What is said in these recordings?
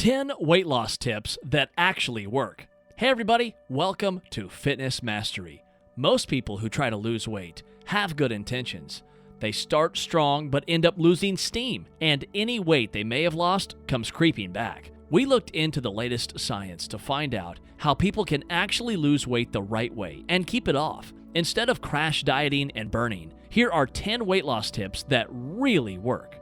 10 weight loss tips that actually work. Hey everybody, welcome to Fitness Mastery. Most people who try to lose weight have good intentions. They start strong but end up losing steam, and any weight they may have lost comes creeping back. We looked into the latest science to find out how people can actually lose weight the right way and keep it off. Instead of crash dieting and burning, here are 10 weight loss tips that really work.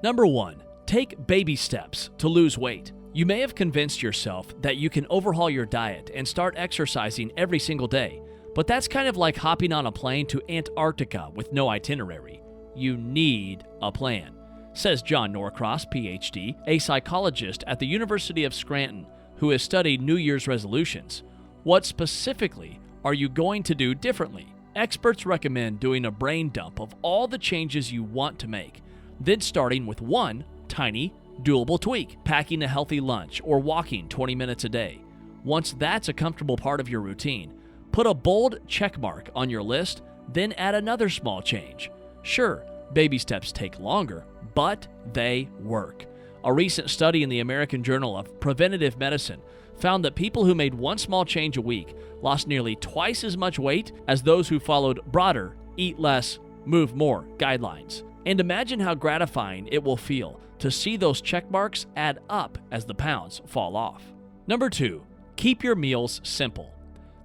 Number 1. Take baby steps to lose weight. You may have convinced yourself that you can overhaul your diet and start exercising every single day, but that's kind of like hopping on a plane to Antarctica with no itinerary. You need a plan, says John Norcross, PhD, a psychologist at the University of Scranton who has studied New Year's resolutions. What specifically are you going to do differently? Experts recommend doing a brain dump of all the changes you want to make, then starting with one tiny, doable tweak, packing a healthy lunch or walking 20 minutes a day. Once that's a comfortable part of your routine, put a bold check mark on your list, then add another small change. Sure, baby steps take longer, but they work. A recent study in the American Journal of Preventive Medicine found that people who made one small change a week lost nearly twice as much weight as those who followed broader, eat less, move more guidelines. And imagine how gratifying it will feel to see those check marks add up as the pounds fall off. Number 2, keep your meals simple.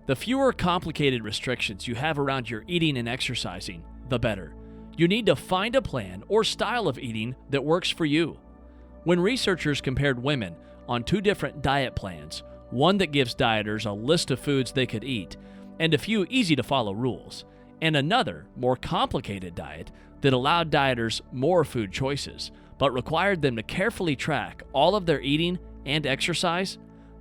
The fewer complicated restrictions you have around your eating and exercising, the better. You need to find a plan or style of eating that works for you. When researchers compared women on 2 different diet plans, one that gives dieters a list of foods they could eat and a few easy-to-follow rules, and another, more complicated diet that allowed dieters more food choices, but required them to carefully track all of their eating and exercise,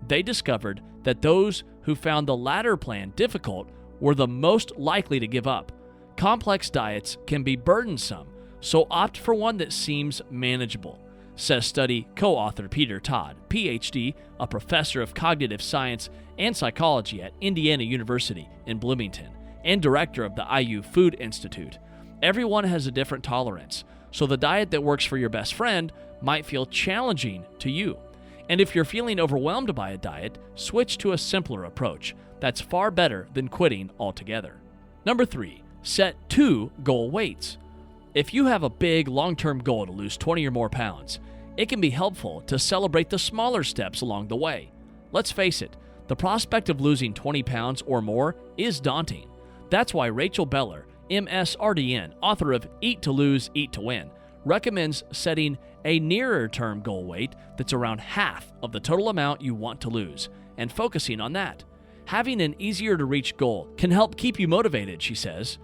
they discovered that those who found the latter plan difficult were the most likely to give up. Complex diets can be burdensome, so opt for one that seems manageable, says study co-author Peter Todd, PhD, a professor of cognitive science and psychology at Indiana University in Bloomington, and director of the IU Food Institute. Everyone has a different tolerance, so the diet that works for your best friend might feel challenging to you. And if you're feeling overwhelmed by a diet, switch to a simpler approach. That's far better than quitting altogether. Number 3, set 2 goal weights. If you have a big long-term goal to lose 20 or more pounds, it can be helpful to celebrate the smaller steps along the way. Let's face it, the prospect of losing 20 pounds or more is daunting. That's why Rachel Beller, MSRDN, author of Eat to Lose, Eat to Win, recommends setting a nearer-term goal weight that's around half of the total amount you want to lose and focusing on that. Having an easier-to-reach goal can help keep you motivated, she says.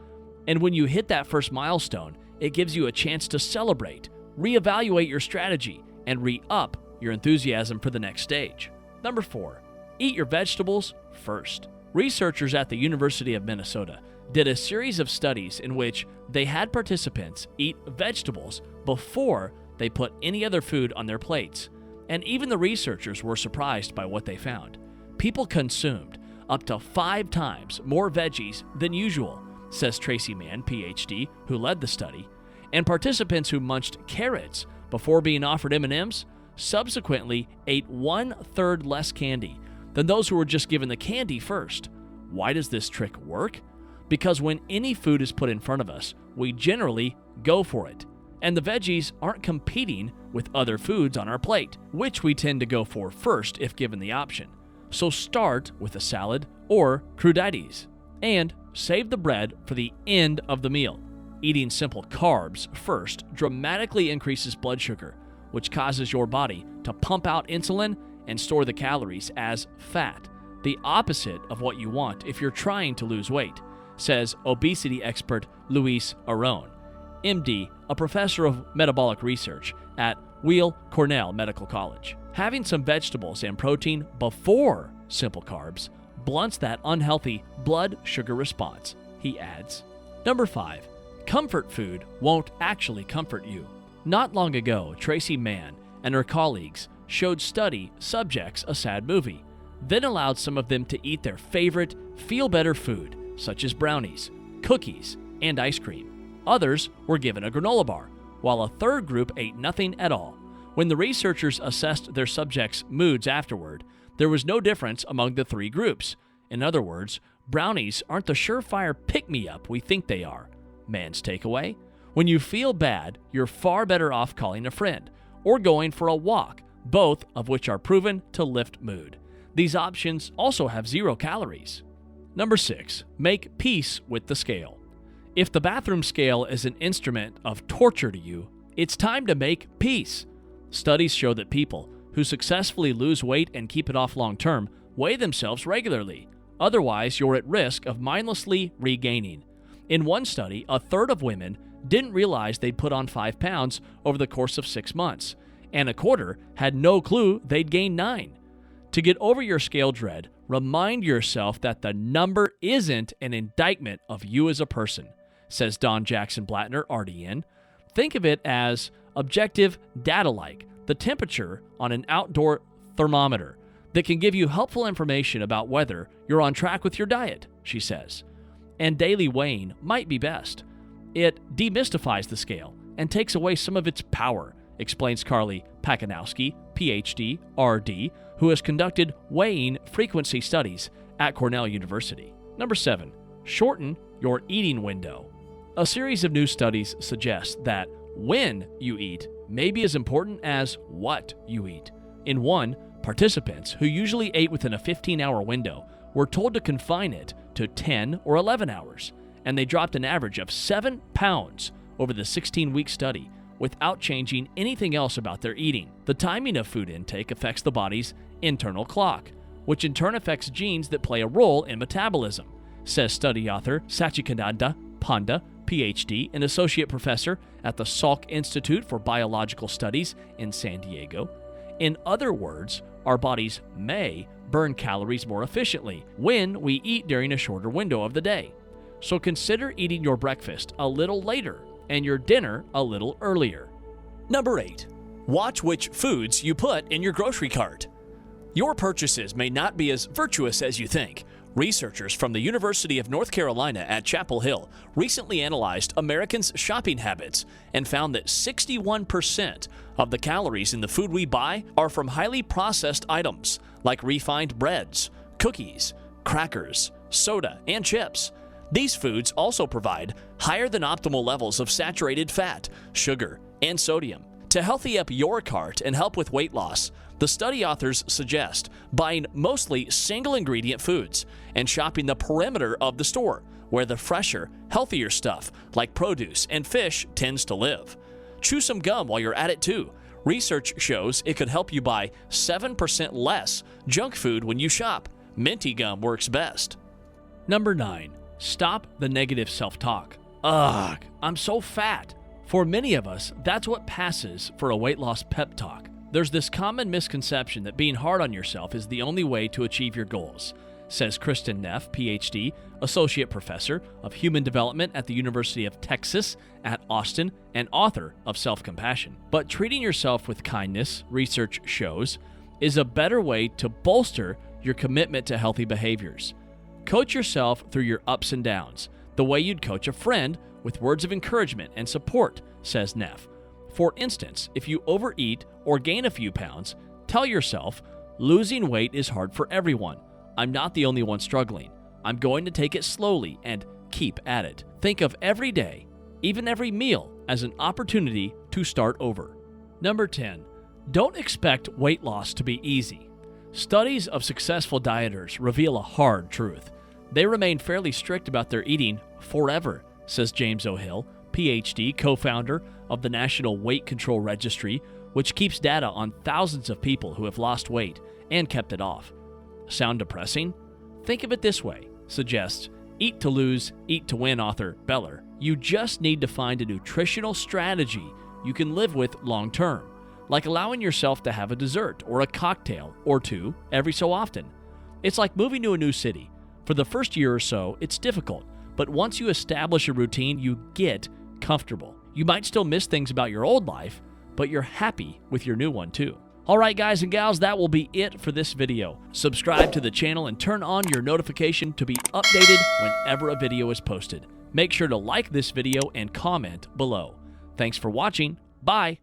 And when you hit that first milestone, it gives you a chance to celebrate, reevaluate your strategy, and re-up your enthusiasm for the next stage. Number 4, eat your vegetables first. Researchers at the University of Minnesota did a series of studies in which they had participants eat vegetables before they put any other food on their plates. And even the researchers were surprised by what they found. People consumed up to 5 times more veggies than usual, says Tracy Mann, PhD, who led the study. And participants who munched carrots before being offered M&Ms subsequently ate 1/3 less candy than those who were just given the candy first. Why does this trick work? Because when any food is put in front of us, we generally go for it. And the veggies aren't competing with other foods on our plate, which we tend to go for first if given the option. So start with a salad or crudités. And save the bread for the end of the meal. Eating simple carbs first dramatically increases blood sugar, which causes your body to pump out insulin and store the calories as fat, the opposite of what you want if you're trying to lose weight, says obesity expert Luis Aron, MD, a professor of metabolic research at Weill Cornell Medical College. Having some vegetables and protein before simple carbs blunts that unhealthy blood sugar response, he adds. Number 5, comfort food won't actually comfort you. Not long ago, Tracy Mann and her colleagues showed study subjects a sad movie, then allowed some of them to eat their favorite feel-better food, such as brownies, cookies, and ice cream. Others were given a granola bar, while a third group ate nothing at all. When the researchers assessed their subjects' moods afterward, there was no difference among the three groups. In other words, brownies aren't the surefire pick-me-up we think they are. Man's takeaway? When you feel bad, you're far better off calling a friend or going for a walk, both of which are proven to lift mood. These options also have 0 calories. Number 6, make peace with the scale. If the bathroom scale is an instrument of torture to you, it's time to make peace. Studies show that people who successfully lose weight and keep it off long term weigh themselves regularly. Otherwise, you're at risk of mindlessly regaining. In one study, a third of women didn't realize they'd put on 5 pounds over the course of 6 months, and a quarter had no clue they'd gained 9. To get over your scale dread, remind yourself that the number isn't an indictment of you as a person, says Don Jackson Blattner, RDN. Think of it as objective data like the temperature on an outdoor thermometer that can give you helpful information about whether you're on track with your diet, she says. And daily weighing might be best. It demystifies the scale and takes away some of its power, explains Carly Pakanowski, PhD, RD, who has conducted weighing frequency studies at Cornell University. Number 7, shorten your eating window. A series of new studies suggest that when you eat may be as important as what you eat. In one, participants who usually ate within a 15-hour window were told to confine it to 10 or 11 hours, and they dropped an average of 7 pounds over the 16-week study without changing anything else about their eating. The timing of food intake affects the body's internal clock, which in turn affects genes that play a role in metabolism, says study author Sachikananda Panda, PhD and associate professor at the Salk Institute for Biological Studies in San Diego. In other words, our bodies may burn calories more efficiently when we eat during a shorter window of the day. So consider eating your breakfast a little later and your dinner a little earlier. Number 8, watch which foods you put in your grocery cart. Your purchases may not be as virtuous as you think. Researchers from the University of North Carolina at Chapel Hill recently analyzed Americans' shopping habits and found that 61% of the calories in the food we buy are from highly processed items like refined breads, cookies, crackers, soda, and chips. These foods also provide higher than optimal levels of saturated fat, sugar, and sodium. To healthy up your cart and help with weight loss, the study authors suggest buying mostly single-ingredient foods and shopping the perimeter of the store, where the fresher, healthier stuff like produce and fish tends to live. Chew some gum while you're at it too. Research shows it could help you buy 7% less junk food when you shop. Minty gum works best. Number 9, stop the negative self-talk. Ugh, I'm so fat. For many of us, that's what passes for a weight loss pep talk. There's this common misconception that being hard on yourself is the only way to achieve your goals, says Kristen Neff, PhD, Associate Professor of Human Development at the University of Texas at Austin and author of Self-Compassion. But treating yourself with kindness, research shows, is a better way to bolster your commitment to healthy behaviors. Coach yourself through your ups and downs, the way you'd coach a friend with words of encouragement and support, says Neff. For instance, if you overeat or gain a few pounds, tell yourself, losing weight is hard for everyone. I'm not the only one struggling. I'm going to take it slowly and keep at it. Think of every day, even every meal, as an opportunity to start over. Number 10, don't expect weight loss to be easy. Studies of successful dieters reveal a hard truth. They remain fairly strict about their eating forever, says James O'Hill, PhD, co-founder of the National Weight Control Registry, which keeps data on thousands of people who have lost weight and kept it off. Sound depressing? Think of it this way, suggests Eat to Lose, Eat to Win author Beller. You just need to find a nutritional strategy you can live with long term, like allowing yourself to have a dessert or a cocktail or two every so often. It's like moving to a new city. For the first year or so, it's difficult, but once you establish a routine, you get comfortable. You might still miss things about your old life, but you're happy with your new one too. All right, guys and gals, that will be it for this video. Subscribe to the channel and turn on your notification to be updated whenever a video is posted. Make sure to like this video and comment below. Thanks for watching. Bye.